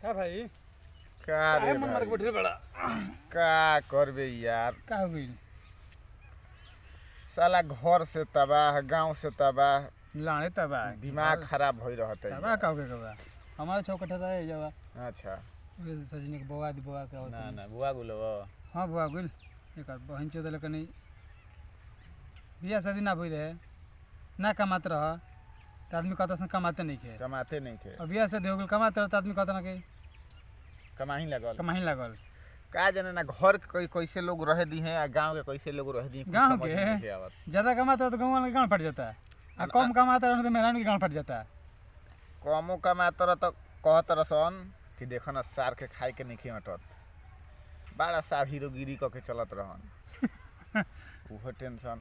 का भाई का रे मन मार के बैठे बड़ा का करबे यार। का हो गई साला घर से तबाह, गांव से तबाह, लाने तबा दिमाग खराब हो रहता है। तबा का हो गया हमारा चौकट था ये जवा अच्छा वैसे सजने के बवा बुआ का होता ना ना बुआ गुलो हां बुआ गुल एक बहन चोदल कनी बियाह शादी ना भइल है ना कमात रह त आदमी कहता से कमाते नहीं खे कमाते नहीं थे, अब बियाह शादी हो गेल कमाते रह त आदमी कहता ना कि कमाही लगल। कमाही लागल का जाने ना घर के कैसे लोग रह दी हैं, गांव के कैसे लोग रह दी हैं, कुछ गाँव समझ के? में नहीं आवत। ज्यादा कमाता तो गाँव वाले गाँव फट जाता आ कम कमाता रह तो मेहरान के गाँव फट जाता कमो कमात रह तो कहत रसन कि देखो ना सार के खाए के नहीं हटत, बड़ा सार हीरोगिरी क के चलत रहन। उहो टेंशन।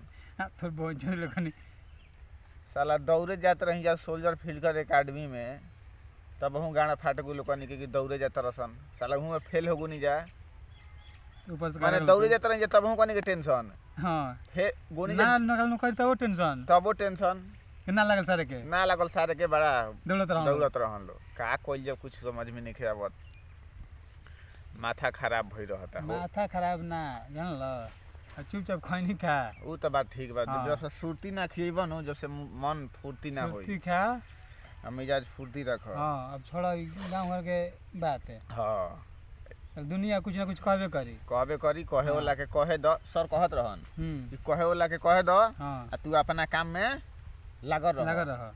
थोड़ बहुत चोदल कनी साला दौड़े जात रही जा सोल्जर फिल्डर एकेडमी में, तब हूँ गाना फाट गुलो कनी के कि दौड़े जात रसन, साला हूँ में फेल हो गुनी जा, ऊपर से माने दौड़े जात रही जा तब हूँ कनी के टेंशन हां फे गुनी ना जा नकल न करी त वो टेंशन तबो टेंशन कि ना लागल सारे के ना लगल सारे के बड़ा दौड़त रह दौड़त रहन लो। का कोई जब कुछ समझ में नहीं आवत, माथा खराब भई रहता हो। माथा खराब ना जानल चुपचाप खैनी खा ऊ तो बात ठीक बा, हाँ। जब से सुर्ती ना खिएबन हो, जब से मन फुर्ती ना सुस्ती होई, खा आ मिजाज फुर्ती रख। हां अब छोड़ा गांव घर के बात है हाँ अब दुनिया कुछ ना कुछ कहबे करी कहबे करी, कहे वाला के कहे द, सर कहत रहन कि कहे वाला के कहे द हां आ तू अपना काम में लागल रह। लगा रह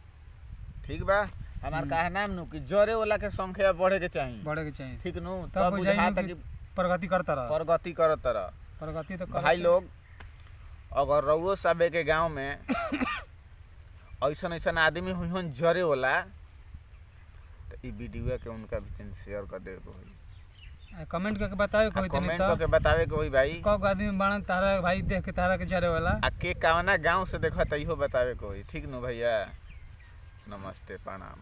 ठीक बा, हमार कहा नाम नु कि जरे वाला के संख्या बढ़े के चाहिए, बढ़े के चाहिए ठीक नु, तब तब बुझाई बुझाता कि कि प्रगति करता रह प्रगति करत रह। प्रगति तो भाई लोग अगर रउओ सबे के गांव में ऐसन ऐसन आदमी हुई जरे वाला, तो ई वीडियो के उनका भी शेयर कर देवे के होई, कमेंट करके बताओ कोई तनी कमेंट तो करके बतावे के होई भाई, कब आदमी बाणन तारा भाई देख के तारा के चरे वाला आ के कवना गांव से देखत इहो बतावे के होई। ठीक नु भैया, नमस्ते प्रणाम।